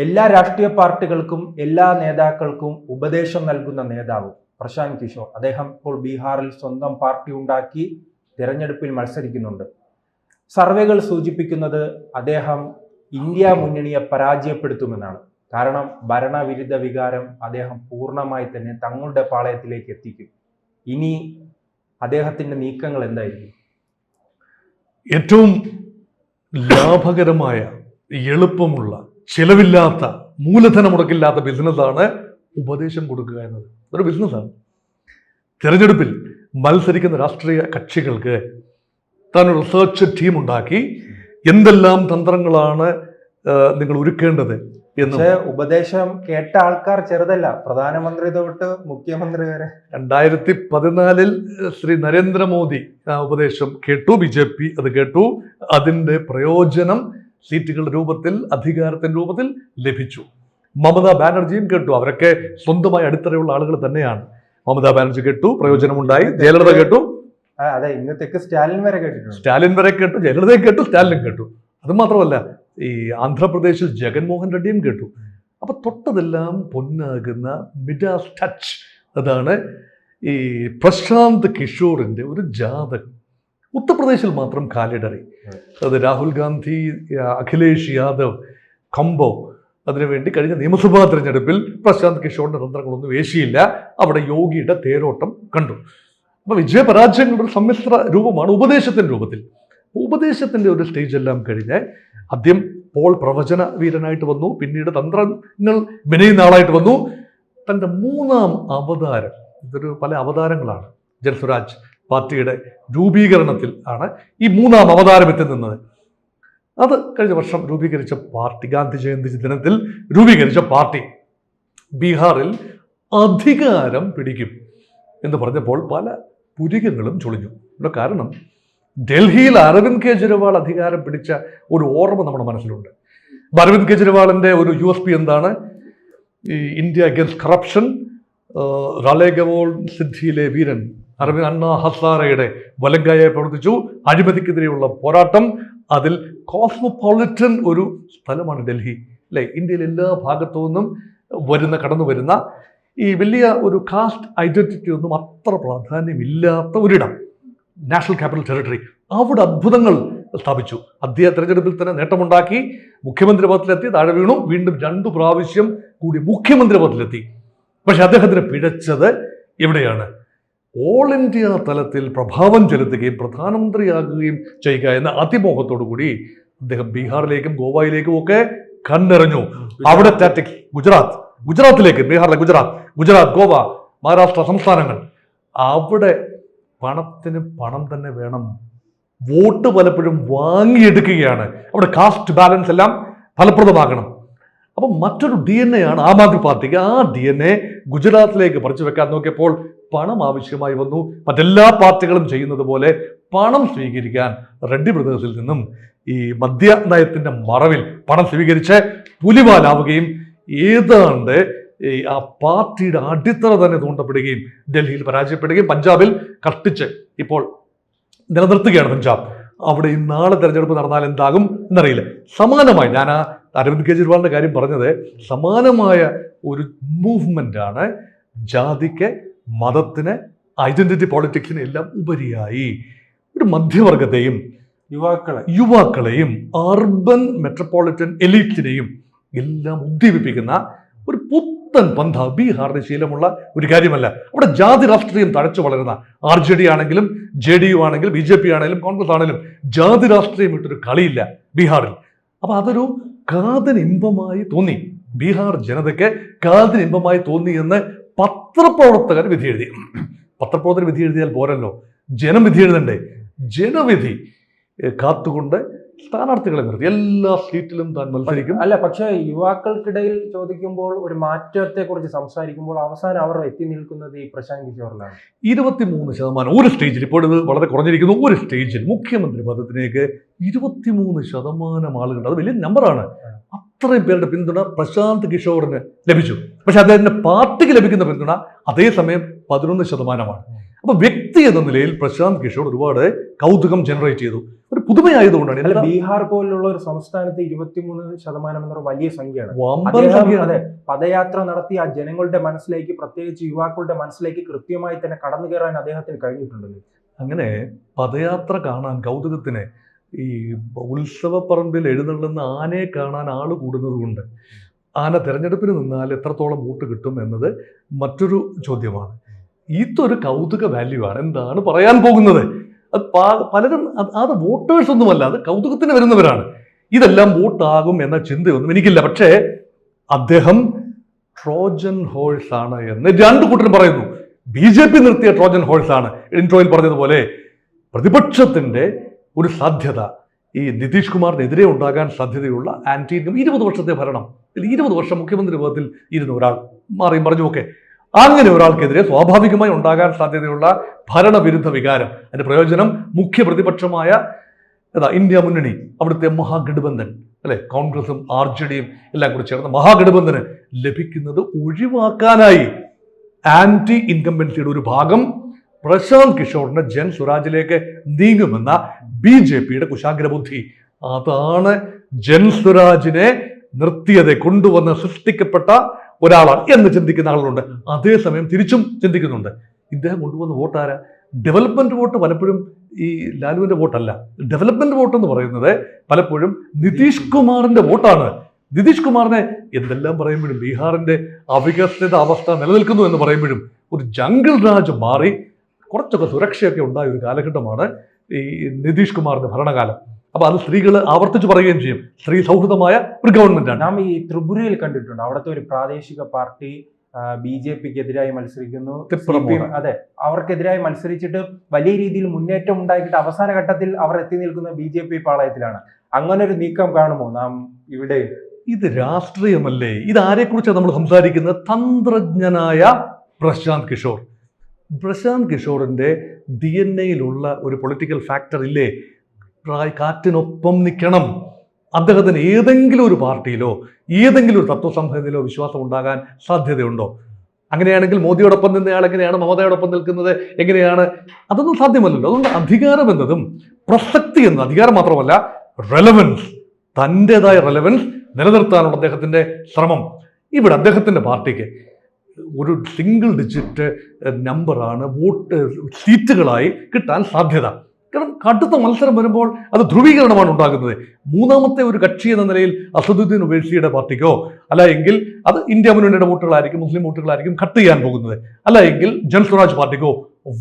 എല്ലാ രാഷ്ട്രീയ പാർട്ടികൾക്കും എല്ലാ നേതാക്കൾക്കും ഉപദേശം നൽകുന്ന നേതാവ് പ്രശാന്ത് കിഷോർ. അദ്ദേഹം ഇപ്പോൾ ബീഹാറിൽ സ്വന്തം പാർട്ടി ഉണ്ടാക്കി തിരഞ്ഞെടുപ്പിൽ മത്സരിക്കുന്നുണ്ട്. സർവേകൾ സൂചിപ്പിക്കുന്നത് അദ്ദേഹം ഇന്ത്യ മുന്നണിയെ പരാജയപ്പെടുത്തുമെന്നാണ്. കാരണം ഭരണവിരുദ്ധ വികാരം അദ്ദേഹം പൂർണ്ണമായി തന്നെ തങ്ങളുടെ പാളയത്തിലേക്ക് എത്തിക്കും. ഇനി അദ്ദേഹത്തിന്റെ നീക്കങ്ങൾ എന്തായിരിക്കും? ഏറ്റവും ലാഭകരമായ, എളുപ്പമുള്ള, ചിലവില്ലാത്ത, മൂലധനം മുടക്കില്ലാത്ത ബിസിനസ്സാണ് ഉപദേശം കൊടുക്കുക എന്നത്. അതൊരു ബിസിനസ്സാണ്. തിരഞ്ഞെടുപ്പിൽ മത്സരിക്കുന്ന രാഷ്ട്രീയ കക്ഷികൾക്ക് താൻ റിസർച്ച് ടീം ഉണ്ടാക്കി എന്തെല്ലാം തന്ത്രങ്ങളാണ് നിങ്ങൾ ഒരുക്കേണ്ടത് എന്ന്. ഉപദേശം കേട്ട ആൾക്കാർ ചെറുതല്ല, പ്രധാനമന്ത്രി തൊട്ട് മുഖ്യമന്ത്രി വരെ. 2014 ശ്രീ നരേന്ദ്രമോദി ഉപദേശം കേട്ടു, BJP അത് കേട്ടു. അതിൻ്റെ പ്രയോജനം സീറ്റുകളുടെ രൂപത്തിൽ, അധികാരത്തിന്റെ രൂപത്തിൽ ലഭിച്ചു. മമതാ ബാനർജിയും കേട്ടു. അവരൊക്കെ സ്വന്തമായി അടിത്തറയുള്ള ആളുകൾ തന്നെയാണ്. മമതാ ബാനർജി കേട്ടു, പ്രയോജനമുണ്ടായി. ജയലളിത കേട്ടു. അതെ, ഇന്നത്തേക്ക് സ്റ്റാലിൻ വരെ കേട്ടിട്ടുണ്ട്. സ്റ്റാലിൻ വരെ കേട്ടു, ജയലളിതയും കേട്ടു, സ്റ്റാലിനും കേട്ടു. അത് മാത്രമല്ല, ഈ ആന്ധ്രാപ്രദേശിൽ ജഗൻമോഹൻ റെഡ്ഡിയും കേട്ടു. അപ്പൊ തൊട്ടതെല്ലാം പൊന്നാകുന്ന മിഡാസ് ടച്ച്. അതാണ് ഈ പ്രശാന്ത് കിഷോറിന്റെ ഒരു ജാതകം. ഉത്തർപ്രദേശിൽ മാത്രം കാലിടറി. അത് രാഹുൽ ഗാന്ധി, അഖിലേഷ് യാദവ് കംബോ അതിനുവേണ്ടി കഴിഞ്ഞ നിയമസഭാ തെരഞ്ഞെടുപ്പിൽ പ്രശാന്ത് കിഷോറിന്റെ തന്ത്രങ്ങളൊന്നും വേശിയില്ല. അവിടെ യോഗിയുടെ തേരോട്ടം കണ്ടു. അപ്പൊ വിജയപരാജയങ്ങളുടെ ഒരു സമ്മിശ്ര രൂപമാണ് ഉപദേശത്തിന്റെ രൂപത്തിൽ. ഉപദേശത്തിന്റെ ഒരു സ്റ്റേജ് എല്ലാം കഴിഞ്ഞ് ആദ്യം പോൾ പ്രവചന വീരനായിട്ട് വന്നു, പിന്നീട് തന്ത്രങ്ങൾ മെനയുന്ന ആളായിട്ട് വന്നു. തൻ്റെ മൂന്നാം അവതാരം, ഇതൊരു പല അവതാരങ്ങളാണ്, ജനസ്വരാജ് പാർട്ടിയുടെ രൂപീകരണത്തിൽ ആണ് ഈ മൂന്നാം അവതാരം എത്തി നിന്നത്. അത് കഴിഞ്ഞ വർഷം രൂപീകരിച്ച പാർട്ടി, ഗാന്ധി ജയന്തി ദിനത്തിൽ രൂപീകരിച്ച പാർട്ടി ബീഹാറിൽ അധികാരം പിടിക്കും എന്ന് പറഞ്ഞപ്പോൾ പല പുരികങ്ങളും ചൊളിഞ്ഞു. ഇതിൻ്റെ കാരണം ഡൽഹിയിൽ അരവിന്ദ് കെജ്രിവാൾ അധികാരം പിടിച്ച ഒരു ഓർമ്മ നമ്മുടെ മനസ്സിലുണ്ട്. അരവിന്ദ് കെജ്രിവാളിൻ്റെ ഒരു USP എന്താണ്? ഈ ഇന്ത്യ അഗേൻസ്റ്റ് കറപ്ഷൻ, റാലേഗവോൾ സിദ്ധിയിലെ വീരൻ അരവിന്ദ് അണ്ണാ ഹസാറയുടെ വലങ്കായായി പ്രവർത്തിച്ചു. അഴിമതിക്കെതിരെയുള്ള പോരാട്ടം, അതിൽ കോസ്മോപൊളിറ്റൻ ഒരു സ്ഥലമാണ് ഡൽഹി, അല്ലെ? ഇന്ത്യയിലെ എല്ലാ ഭാഗത്തു നിന്നും കടന്നു വരുന്ന ഈ വലിയ ഒരു കാസ്റ്റ് ഐഡന്റിറ്റി ഒന്നും അത്ര പ്രാധാന്യമില്ലാത്ത ഒരിടം, നാഷണൽ ക്യാപിറ്റൽ ടെറിട്ടറി. അവിടെ അത്ഭുതങ്ങൾ സ്ഥാപിച്ചു. അദ്ദേഹം തെരഞ്ഞെടുപ്പിൽ തന്നെ നേട്ടമുണ്ടാക്കി, മുഖ്യമന്ത്രി പദത്തിലെത്തി, താഴെ വീണു, വീണ്ടും 2 പ്രാവശ്യം കൂടി മുഖ്യമന്ത്രി പദത്തിലെത്തി. പക്ഷെ അദ്ദേഹത്തിന് പിഴച്ചത് എവിടെയാണ്? ഓൾ ഇന്ത്യ തലത്തിൽ പ്രഭാവം ചെലുത്തുകയും പ്രധാനമന്ത്രിയാകുകയും ചെയ്യുക എന്ന അതിമോഹത്തോടു കൂടി അദ്ദേഹം ബീഹാറിലേക്കും ഗോവയിലേക്കും ഒക്കെ കണ്ണെറിഞ്ഞു. അവിടെ ടാറ്റിക്സ്, ഗുജറാത്തിലേക്ക്, ബീഹാറിലെ ഗുജറാത്ത്, ഗോവ, മഹാരാഷ്ട്ര സംസ്ഥാനങ്ങൾ, അവിടെ പണത്തിന് പണം തന്നെ വേണം. വോട്ട് പലപ്പോഴും വാങ്ങിയെടുക്കുകയാണ്. അവിടെ കാസ്റ്റ് ബാലൻസ് എല്ലാം ഫലപ്രദമാകണം. അപ്പം മറ്റൊരു DNA ആണ് ആം ആദ്മി പാർട്ടിക്ക്. ആ DNA ഗുജറാത്തിലേക്ക് പറിച്ചു വെക്കാൻ നോക്കിയപ്പോൾ പണം ആവശ്യമായി വന്നു. മറ്റെല്ലാ പാർട്ടികളും ചെയ്യുന്നത് പോലെ പണം സ്വീകരിക്കാൻ റെഡ്ഡി ബ്രദേഴ്സിൽ നിന്നും ഈ മദ്യ നയത്തിന്റെ മറവിൽ പണം സ്വീകരിച്ച് പുലിവാലാവുകയും ഏതാണ്ട് ആ പാർട്ടിയുടെ അടിത്തറ തന്നെ തോണ്ടപ്പെടുകയും ഡൽഹിയിൽ പരാജയപ്പെടുകയും പഞ്ചാബിൽ കഷ്ടിച്ച് ഇപ്പോൾ നിലനിർത്തുകയാണ് പഞ്ചാബ്. അവിടെ ഈ നാളെ തെരഞ്ഞെടുപ്പ് നടന്നാൽ എന്താകും എന്നറിയില്ല. സമാനമായി, ഞാൻ ആ അരവിന്ദ് കെജ്രിവാളിന്റെ കാര്യം പറഞ്ഞത്, സമാനമായ ഒരു മൂവ്മെന്റ് ആണ് ജാതിക്ക്, മതത്തിന്, ഐഡന്റിറ്റി പോളിറ്റിക്സിന് എല്ലാം ഉപരിയായി ഒരു മധ്യവർഗത്തെയും യുവാക്കളെയും അർബൻ മെട്രോപൊളിറ്റൻ എലീറ്റിനെയും എല്ലാം ഉദ്ദീപിപ്പിക്കുന്ന ഒരു പുത്തൻ പന്ഥ ബീഹാറിന് ശീലമുള്ള ഒരു കാര്യമല്ല. അവിടെ ജാതി രാഷ്ട്രീയം തഴച്ചു വളരുന്ന RJD ആണെങ്കിലും JDU ആണെങ്കിലും BJP ആണെങ്കിലും കോൺഗ്രസ് ആണെങ്കിലും ജാതി രാഷ്ട്രീയം ഇട്ടൊരു കളിയില്ല ബീഹാറിൽ. അപ്പൊ അതൊരു കാതിന് ഇമ്പമായി തോന്നി, ബീഹാർ ജനതയ്ക്ക് കാതിന് ഇമ്പമായി തോന്നി എന്ന് പത്രപ്രവർത്തകർ വിധി എഴുതി. പത്രപ്രവർത്തകർ വിധി എഴുതിയാൽ പോരല്ലോ, ജനം വിധി എഴുതണ്ടേ? ജനവിധി കാത്തുകൊണ്ട് സ്ഥാനാർത്ഥികളെ നിർത്തി എല്ലാ സീറ്റിലും താൻ മത്സരിക്കും. അല്ല, പക്ഷെ യുവാക്കൾക്കിടയിൽ ചോദിക്കുമ്പോൾ, ഒരു മാറ്റത്തെ കുറിച്ച് സംസാരിക്കുമ്പോൾ അവസാനം അവർ എത്തി നിൽക്കുന്നത് ഈ പ്രശാന്ത് കിഷോറിലാണ്. 23% ഒരു സ്റ്റേജിൽ, ഇപ്പോൾ ഇത് വളരെ കുറഞ്ഞിരിക്കുന്നു, ഒരു സ്റ്റേജിൽ മുഖ്യമന്ത്രി പദത്തിലേക്ക് 23% ആളുകളുണ്ട്. അത് വലിയ നമ്പറാണ്. അത്രയും പേരുടെ പിന്തുണ പ്രശാന്ത് കിഷോറിന് ലഭിച്ചു. പക്ഷെ അദ്ദേഹത്തിന്റെ പാർട്ടിക്ക് ലഭിക്കുന്ന പിന്തുണ അതേസമയം 11%. അപ്പൊ വ്യക്തി എന്ന നിലയിൽ പ്രശാന്ത് കിഷോർ ഒരുപാട് കൗതുകം ജനറേറ്റ് ചെയ്തു. ഒരു പുതുമയായതുകൊണ്ടാണ്. അല്ല, ബീഹാർ പോലുള്ള ഒരു സംസ്ഥാനത്ത് 23% എന്നൊരു വലിയ സംഖ്യയാണ്. വമ്പൻ സംഖ്യയാണ്. അതെ, പദയാത്ര നടത്തി ആ ജനങ്ങളുടെ മനസ്സിലേക്ക്, പ്രത്യേകിച്ച് യുവാക്കളുടെ മനസ്സിലേക്ക് കൃത്യമായി തന്നെ കടന്നു കയറാൻ അദ്ദേഹത്തിന് കഴിഞ്ഞിട്ടുണ്ടല്ലോ. അങ്ങനെ പദയാത്ര കാണാൻ കൗതുകത്തിന് ഈ ഉത്സവപ്പറമ്പിൽ എഴുന്നള്ളുന്ന ആനയെ കാണാൻ ആള് കൂടുന്നത് കൊണ്ട് ആന തെരഞ്ഞെടുപ്പിന് നിന്നാൽ എത്രത്തോളം വോട്ട് കിട്ടും എന്നത് മറ്റൊരു ചോദ്യമാണ്. ഇതൊരു കൗതുക വാല്യൂ ആണ്. എന്താണ് പറയാൻ പോകുന്നത്? അത് പലരും അത് വോട്ടേഴ്സ് ഒന്നുമല്ല, അത് കൗതുകത്തിന് വരുന്നവരാണ്. ഇതെല്ലാം വോട്ടാകും എന്ന ചിന്തയൊന്നും എനിക്കില്ല. പക്ഷേ അദ്ദേഹം ട്രോജൻ ഹോഴ്സ് ആണ് എന്ന് രണ്ടു കൂട്ടരും പറയുന്നു. BJP നിർത്തിയ ട്രോജൻ ഹോഴ്സ് ആണ്. ഇൻട്രോയിൽ പറഞ്ഞതുപോലെ പ്രതിപക്ഷത്തിന്റെ ഒരു സാധ്യത ഈ നിതീഷ് കുമാറിനെതിരെ ഉണ്ടാകാൻ സാധ്യതയുള്ള ആന്റി ഇൻകം 20 വർഷത്തെ ഭരണം, 20 വർഷം മുഖ്യമന്ത്രി പദത്തിൽ ഇരുന്ന ഒരാൾ മാറിയും പറഞ്ഞുമൊക്കെ, അങ്ങനെ ഒരാൾക്കെതിരെ സ്വാഭാവികമായി ഉണ്ടാകാൻ സാധ്യതയുള്ള ഭരണവിരുദ്ധ വികാരം, അതിന്റെ പ്രയോജനം മുഖ്യ പ്രതിപക്ഷമായ ഇന്ത്യ മുന്നണി, അവിടുത്തെ മഹാഗഠബന്ധൻ അല്ലെ, കോൺഗ്രസും RJDയും എല്ലാം കൂടി ചേർന്ന മഹാഗഠബന്ധന് ലഭിക്കുന്നത് ഒഴിവാക്കാനായി ആന്റി ഇൻകംബൻസിയുടെ ഒരു ഭാഗം പ്രശാന്ത് കിഷോറിന്റെ ജൻ സ്വരാജിലേക്ക് നീങ്ങുമെന്ന BJPയുടെ കുശാഗ്രബുദ്ധി. അതാണ് ജൻ സ്വരാജിനെ നിർത്തിയത്, കൊണ്ടുവന്ന് സൃഷ്ടിക്കപ്പെട്ട ഒരാളാണ് എന്ന് ചിന്തിക്കുന്ന ആളുകളുണ്ട്. അതേസമയം തിരിച്ചും ചിന്തിക്കുന്നുണ്ട്, ഇദ്ദേഹം കൊണ്ടുവന്ന വോട്ടാരാ? ഡെവലപ്മെന്റ് വോട്ട് പലപ്പോഴും ഈ ലാലുവിന്റെ വോട്ടല്ല. ഡെവലപ്മെന്റ് വോട്ട് എന്ന് പറയുന്നത് പലപ്പോഴും നിതീഷ് കുമാറിന്റെ വോട്ടാണ്. നിതീഷ് കുമാറിനെ എന്തെല്ലാം പറയുമ്പോഴും, ബീഹാറിന്റെ അവികസിത അവസ്ഥ നിലനിൽക്കുന്നു എന്ന് പറയുമ്പോഴും ഒരു ജംഗിൾ രാജ് മാറി കുറച്ചൊക്കെ സുരക്ഷയൊക്കെ ഉണ്ടായ ഒരു കാലഘട്ടമാണ് ഈ നിതീഷ് കുമാറിന്റെ ഭരണകാലം. അപ്പൊ അത് സ്ത്രീകൾ ആവർത്തിച്ച് പറയുകയും ചെയ്യും, സ്ത്രീ സൗഹൃദമായ ഒരു ഗവൺമെന്റാണ്. നാം ഈ ത്രിപുരയിൽ കണ്ടിട്ടുണ്ട്, അവിടുത്തെ ഒരു പ്രാദേശിക പാർട്ടി BJPക്കെതിരായി മത്സരിക്കുന്നു. അതെ, അവർക്കെതിരായി മത്സരിച്ചിട്ട് വലിയ രീതിയിൽ മുന്നേറ്റം ഉണ്ടാക്കിയിട്ട് അവസാന ഘട്ടത്തിൽ അവർ എത്തി നിൽക്കുന്ന BJP പാളയത്തിലാണ്. അങ്ങനെ ഒരു നീക്കം കാണുമോ നാം ഇവിടെ? ഇത് രാഷ്ട്രീയമല്ലേ? ഇത് ആരെക്കുറിച്ചാണ് നമ്മൾ സംസാരിക്കുന്നത്? തന്ത്രജ്ഞനായ പ്രശാന്ത് കിഷോർ. പ്രശാന്ത് കിഷോറിന്റെ DNA-യിലുള്ള ഒരു പൊളിറ്റിക്കൽ ഫാക്ടർ ഇല്ലേ? കാറ്റിനൊപ്പം നിൽക്കണം. അദ്ദേഹത്തിന് ഏതെങ്കിലും ഒരു പാർട്ടിയിലോ ഏതെങ്കിലും ഒരു തത്വസംഹിതയിലോ വിശ്വാസം ഉണ്ടാകാൻ സാധ്യതയുണ്ടോ? അങ്ങനെയാണെങ്കിൽ മോദിയോടൊപ്പം നിന്നയാൾ എങ്ങനെയാണ് മമതയോടൊപ്പം നിൽക്കുന്നത്? എങ്ങനെയാണ്? അതൊന്നും സാധ്യമല്ലല്ലോ. അതുകൊണ്ട് അധികാരം എന്നതും പ്രസക്തി എന്നത്, അധികാരം മാത്രമല്ല റെലവൻസ്, തൻ്റെതായ റെലവൻസ് നിലനിർത്താനുള്ള അദ്ദേഹത്തിന്റെ ശ്രമം. ഇവിടെ അദ്ദേഹത്തിന്റെ പാർട്ടിക്ക് ഒരു സിംഗിൾ ഡിജിറ്റ് നമ്പറാണ് വോട്ട് സീറ്റുകളായി കിട്ടാൻ സാധ്യത. കാരണം കടുത്ത മത്സരം വരുമ്പോൾ അത് ധ്രുവീകരണമാണ് ഉണ്ടാകുന്നത്. മൂന്നാമത്തെ ഒരു കക്ഷി എന്ന നിലയിൽ അസദുദ്ദീൻ ഒവൈസിയുടെ പാർട്ടിക്കോ അല്ല എങ്കിൽ അത് ഇന്ത്യ മുന്നണിയുടെ വോട്ടുകളായിരിക്കും, മുസ്ലിം വോട്ടുകളായിരിക്കും കട്ട് ചെയ്യാൻ പോകുന്നത്. അല്ല എങ്കിൽ ജൻ സ്വരാജ് പാർട്ടിക്കോ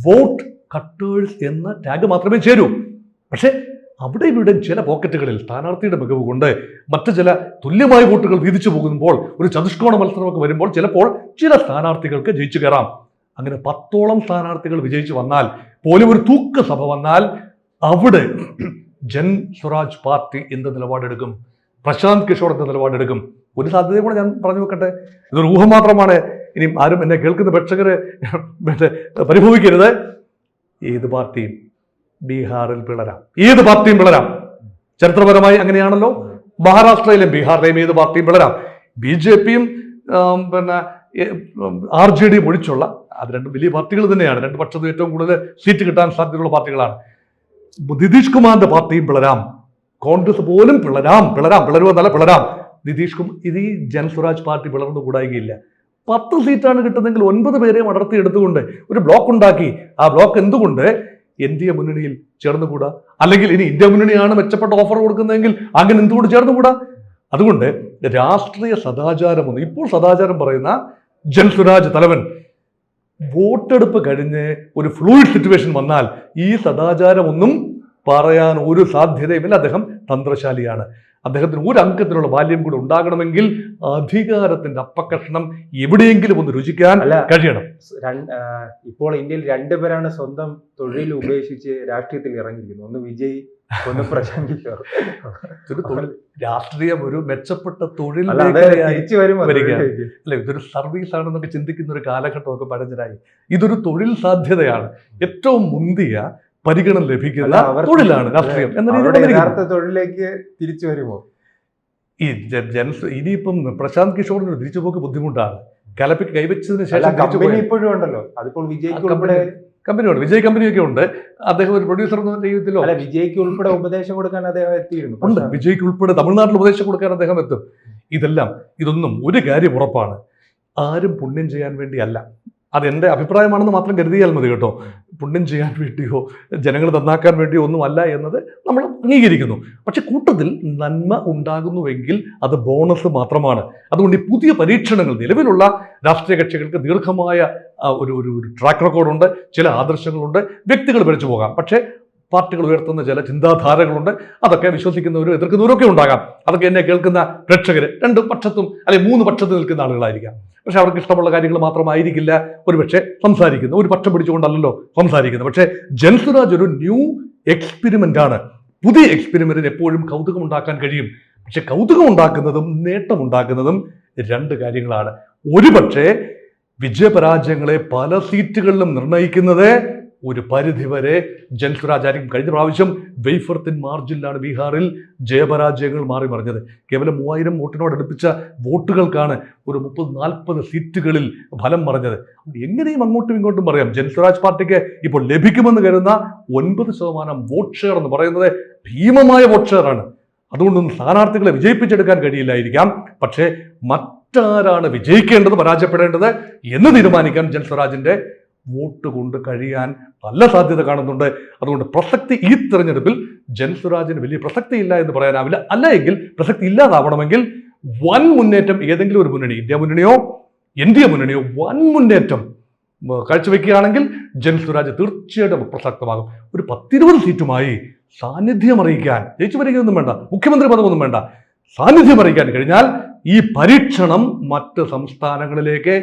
വോട്ട് കട്ടേഴ്സ് എന്ന ടാഗ് മാത്രമേ ചേരൂ. പക്ഷേ അവിടെ ഇവിടെ ചില പോക്കറ്റുകളിൽ സ്ഥാനാർത്ഥിയുടെ മികവ് കൊണ്ട് മറ്റു ചില തുല്യമായ വോട്ടുകൾ വീതിച്ചു പോകുമ്പോൾ, ഒരു ചതുഷ്കോണ മത്സരമൊക്കെ വരുമ്പോൾ ചിലപ്പോൾ ചില സ്ഥാനാർത്ഥികൾക്ക് ജയിച്ചു കയറാം. അങ്ങനെ 10ഓളം സ്ഥാനാർത്ഥികൾ വിജയിച്ചു വന്നാൽ പോലും ഒരു തൂക്ക സഭ വന്നാൽ അവിടെ ജൻ സ്വരാജ് പാർട്ടി എന്ത് നിലപാടെടുക്കും? പ്രശാന്ത് കിഷോർ എന്ത് നിലപാടെടുക്കും? ഒരു സാധ്യതയും കൂടെ ഞാൻ പറഞ്ഞു വെക്കട്ടെ, ഇതൊരു ഊഹം മാത്രമാണ്. ഇനി ആരും എന്നെ കേൾക്കുന്ന പ്രേക്ഷകരെ പരിഭവിക്കരുത്. ഏത് പാർട്ടിയും ബീഹാറിൽ പിളരാം, ഏത് പാർട്ടിയും പിളരാം. ചരിത്രപരമായി അങ്ങനെയാണല്ലോ. മഹാരാഷ്ട്രയിലും ബീഹാറിലെയും ഏത് പാർട്ടിയും പിളരാം. BJPയും RJDയും ഒഴിച്ചുള്ള അത് രണ്ടും വലിയ പാർട്ടികൾ തന്നെയാണ്. രണ്ട് പക്ഷത്തും ഏറ്റവും കൂടുതൽ സീറ്റ് കിട്ടാൻ സാധ്യതയുള്ള പാർട്ടികളാണ്. നിതീഷ് കുമാറിന്റെ പാർട്ടിയും പിളരാം, കോൺഗ്രസ് പോലും പിളരുമെന്നല്ല പിളരാം. നിതീഷ് കുമാർ ഇത് ഈ ജൻ സ്വരാജ് പാർട്ടി പിളർന്നു കൂടായികയില്ല. 10 സീറ്റാണ് കിട്ടുന്നതെങ്കിൽ 9 പേരെയും അടർത്തി എടുത്തുകൊണ്ട് ഒരു ബ്ലോക്ക് ഉണ്ടാക്കി. ആ ബ്ലോക്ക് എന്തുകൊണ്ട് NDA മുന്നണിയിൽ ചേർന്നുകൂടാ? അല്ലെങ്കിൽ ഇനി ഇന്ത്യ മുന്നണിയാണ് മെച്ചപ്പെട്ട ഓഫർ കൊടുക്കുന്നതെങ്കിൽ അങ്ങനെ എന്തുകൊണ്ട് ചേർന്നുകൂടാ? അതുകൊണ്ട് രാഷ്ട്രീയ സദാചാരമൊന്നും, ഇപ്പോൾ സദാചാരം പറയുന്ന ജൻ സ്വരാജ് തലവൻ വോട്ടെടുപ്പ് കഴിഞ്ഞ് ഒരു ഫ്ലൂയിഡ് സിറ്റുവേഷൻ വന്നാൽ ഈ സദാചാരമൊന്നും പറയാൻ ഒരു സാധ്യതയുമില്ല. അദ്ദേഹം തന്ത്രശാലിയാണ്. അദ്ദേഹത്തിന് ഒരു അംഗത്തിനുള്ള ബാല്യം കൂടെ ഉണ്ടാകണമെങ്കിൽ അധികാരത്തിന്റെ അപ്പക്കഷണം എവിടെയെങ്കിലും ഒന്ന് രുചിക്കാൻ കഴിയണം. ഇപ്പോൾ ഇന്ത്യയിൽ 2 പേരാണ് സ്വന്തം തൊഴിൽ ഉപേക്ഷിച്ച് രാഷ്ട്രീയത്തിൽ ഇറങ്ങിയിരിക്കുന്നത്. ഒന്ന് വിജയ്, ഒന്ന് പ്രശാന്ത് കിഷോർ. രാഷ്ട്രീയം ഒരു മെച്ചപ്പെട്ട തൊഴിൽ വരികയാണ്. അല്ലെ, ഇതൊരു സർവീസ് ആണെന്നൊക്കെ ചിന്തിക്കുന്ന ഒരു കാലഘട്ടമൊക്കെ പഴഞ്ചനായി. ഇതൊരു തൊഴിൽ സാധ്യതയാണ്. ഏറ്റവും മുന്തിയ പരിഗണന ലഭിക്കുന്ന തൊഴിലാണ് രാഷ്ട്രീയം യഥാർത്ഥ തൊഴിലേക്ക് തിരിച്ചു വരുമോ? ഈ ഇനിയിപ്പം പ്രശാന്ത് കിഷോറിന് തിരിച്ചുപോക്ക് ബുദ്ധിമുട്ടാണ്. കലപ്പിക്ക് കൈവച്ചതിന് അല്ല, ശേഷം തിരിച്ചു കമ്പനി പോയ ഇപ്പോഴും ഉണ്ടല്ലോ, അതിപ്പോൾ വിജയ്ക്ക് ഉൾപ്പെടെ. കമ്പനിയുണ്ട്, വിജയ് കമ്പനിയൊക്കെ ഉണ്ട്. അദ്ദേഹം ഒരു പ്രൊഡ്യൂസർ എന്ന രീതിയിലോ അല്ല, വിജയ്ക്ക് ഉൾപ്പെടെ ഉപദേശം കൊടുക്കാൻ അദ്ദേഹം എത്തിയിരുന്നു. ഉണ്ട്. വിജയ്ക്ക് ഉൾപ്പെടെ തമിഴ്നാട്ടിൽ ഉപദേശം കൊടുക്കാൻ അദ്ദേഹം എത്തും. ഇതൊന്നും ഒരു കാര്യം ഉറപ്പാണ്, ആരും പുണ്യം ചെയ്യാൻ വേണ്ടിയല്ല. അതെൻ്റെ അഭിപ്രായമാണെന്ന് മാത്രം കരുതിയാൽ മതി കേട്ടോ. പുണ്യം ചെയ്യാൻ വേണ്ടിയോ ജനങ്ങൾ നന്നാക്കാൻ വേണ്ടിയോ ഒന്നുമല്ല എന്നത് നമ്മൾ അംഗീകരിക്കുന്നു. പക്ഷെ കൂട്ടത്തിൽ നന്മ ഉണ്ടാകുന്നുവെങ്കിൽ അത് ബോണസ് മാത്രമാണ്. അതുകൊണ്ട് ഈ പുതിയ പരീക്ഷണങ്ങൾ, നിലവിലുള്ള രാഷ്ട്രീയ കക്ഷികൾക്ക് ദീർഘമായ ഒരു ട്രാക്ക് റെക്കോർഡുണ്ട്, ചില ആദർശങ്ങളുണ്ട്, വ്യക്തികൾ പിഴച്ചു പോകാം. പക്ഷേ പാർട്ടികൾ ഉയർത്തുന്ന ചില ചിന്താധാരകളുണ്ട്, അതൊക്കെ വിശ്വസിക്കുന്നവരും എതിർക്കുന്നവരൊക്കെ ഉണ്ടാകാം. അതൊക്കെ എന്നെ കേൾക്കുന്ന പ്രേക്ഷകർ 2 പക്ഷത്തും അല്ലെങ്കിൽ 3 പക്ഷത്തും നിൽക്കുന്ന ആളുകളായിരിക്കാം. പക്ഷെ അവർക്ക് ഇഷ്ടമുള്ള കാര്യങ്ങൾ മാത്രമായിരിക്കില്ല ഒരുപക്ഷെ സംസാരിക്കുന്നത്. ഒരു പക്ഷം പിടിച്ചുകൊണ്ടല്ലോ സംസാരിക്കുന്നത്. പക്ഷേ ജൻസുരാജ് ഒരു ന്യൂ എക്സ്പെരിമെന്റ് ആണ്. പുതിയ എക്സ്പെരിമെന്റിന് എപ്പോഴും കൗതുകം ഉണ്ടാക്കാൻ കഴിയും. പക്ഷെ കൗതുകം ഉണ്ടാക്കുന്നതും നേട്ടമുണ്ടാക്കുന്നതും 2 കാര്യങ്ങളാണ്. ഒരുപക്ഷെ വിജയപരാജയങ്ങളെ പല സീറ്റുകളിലും നിർണ്ണയിക്കുന്നത് ഒരു പരിധിവരെ ജൻസുരാജ് ആയിരിക്കും. കഴിഞ്ഞ പ്രാവശ്യം വെയ്ഫർത്തിൻ മാർജിനിലാണ് ബീഹാറിൽ ജയപരാജയങ്ങൾ മാറി മറിഞ്ഞത്. കേവലം 3000 വോട്ടിനോടടുപ്പിച്ച വോട്ടുകൾക്കാണ് ഒരു 30-40 സീറ്റുകളിൽ ഫലം മറിഞ്ഞത്. എങ്ങനെയും അങ്ങോട്ടും ഇങ്ങോട്ടും പറയാം, ജൻസുരാജ് പാർട്ടിക്ക് ഇപ്പോൾ ലഭിക്കുമെന്ന് കരുതുന്ന 9% വോട്ട് ഷെയർ എന്ന് പറയുന്നത് ഭീമമായ വോട്ട് ഷെയർ ആണ്. അതുകൊണ്ടൊന്നും സ്ഥാനാർത്ഥികളെ വിജയിപ്പിച്ചെടുക്കാൻ കഴിയില്ലായിരിക്കാം. പക്ഷേ മറ്റാരാണ് വിജയിക്കേണ്ടത്, പരാജയപ്പെടേണ്ടത് എന്ന് തീരുമാനിക്കാൻ ജൻസുരാജിന്റെ വോട്ട് കൊണ്ട് കഴിയാൻ നല്ല സാധ്യത കാണുന്നുണ്ട്. അതുകൊണ്ട് പ്രസക്തി ഈ തെരഞ്ഞെടുപ്പിൽ ജൻസുരാജിന് വലിയ പ്രസക്തി ഇല്ല എന്ന് പറയാനാവില്ല. അല്ല എങ്കിൽ പ്രസക്തി ഇല്ലാതാവണമെങ്കിൽ വൻ മുന്നേറ്റം ഏതെങ്കിലും ഒരു മുന്നണി, ഇന്ത്യ മുന്നണിയോ എൻഡിഎ മുന്നണിയോ വൻ മുന്നേറ്റം കാഴ്ചവെക്കുകയാണെങ്കിൽ ജൻസുരാജ് തീർച്ചയായിട്ടും പ്രസക്തമാകും. ഒരു 10-20 സീറ്റുമായി സാന്നിധ്യം അറിയിക്കാൻ, ജയിച്ചു വരികയൊന്നും വേണ്ട, മുഖ്യമന്ത്രി പദമൊന്നും വേണ്ട, സാന്നിധ്യം അറിയിക്കാൻ കഴിഞ്ഞാൽ ഈ പരീക്ഷണം മറ്റ് സംസ്ഥാനങ്ങളിലേക്ക്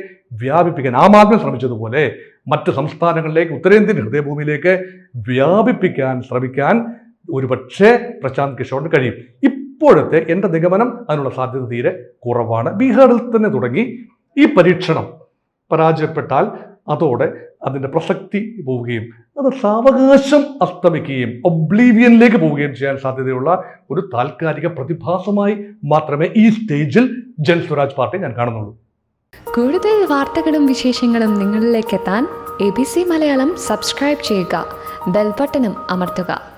വ്യാപിപ്പിക്കാൻ ആം ആദ്മി ശ്രമിച്ചതുപോലെ മറ്റ് സംസ്ഥാനങ്ങളിലേക്ക്, ഉത്തരേന്ത്യൻ ഹൃദയഭൂമിയിലേക്ക് വ്യാപിപ്പിക്കാൻ ശ്രമിക്കാൻ ഒരുപക്ഷെ പ്രശാന്ത് കിഷോറിന് കഴിയും. ഇപ്പോഴത്തെ എൻ്റെ നിഗമനം അതിനുള്ള സാധ്യത തീരെ കുറവാണ്. ബീഹാറിൽ തന്നെ തുടങ്ങി ഈ പരീക്ഷണം പരാജയപ്പെട്ടാൽ അതോടെ അതിൻ്റെ പ്രസക്തി പോവുകയും അത് സാവകാശം അസ്തമിക്കുകയും ഒബ്ലീവിയനിലേക്ക് പോവുകയും ചെയ്യാൻ സാധ്യതയുള്ള ഒരു താൽക്കാലിക പ്രതിഭാസമായി മാത്രമേ ഈ സ്റ്റേജിൽ ജൻസുരാജ് പാർട്ടി ഞാൻ കാണുന്നുള്ളൂ. കൂടുതൽ വാർത്തകളും വിശേഷങ്ങളും നിങ്ങളിലേക്ക് എത്താൻ ABC മലയാളം സബ്സ്ക്രൈബ് ചെയ്യുക, ബെൽ ബട്ടണും അമർത്തുക.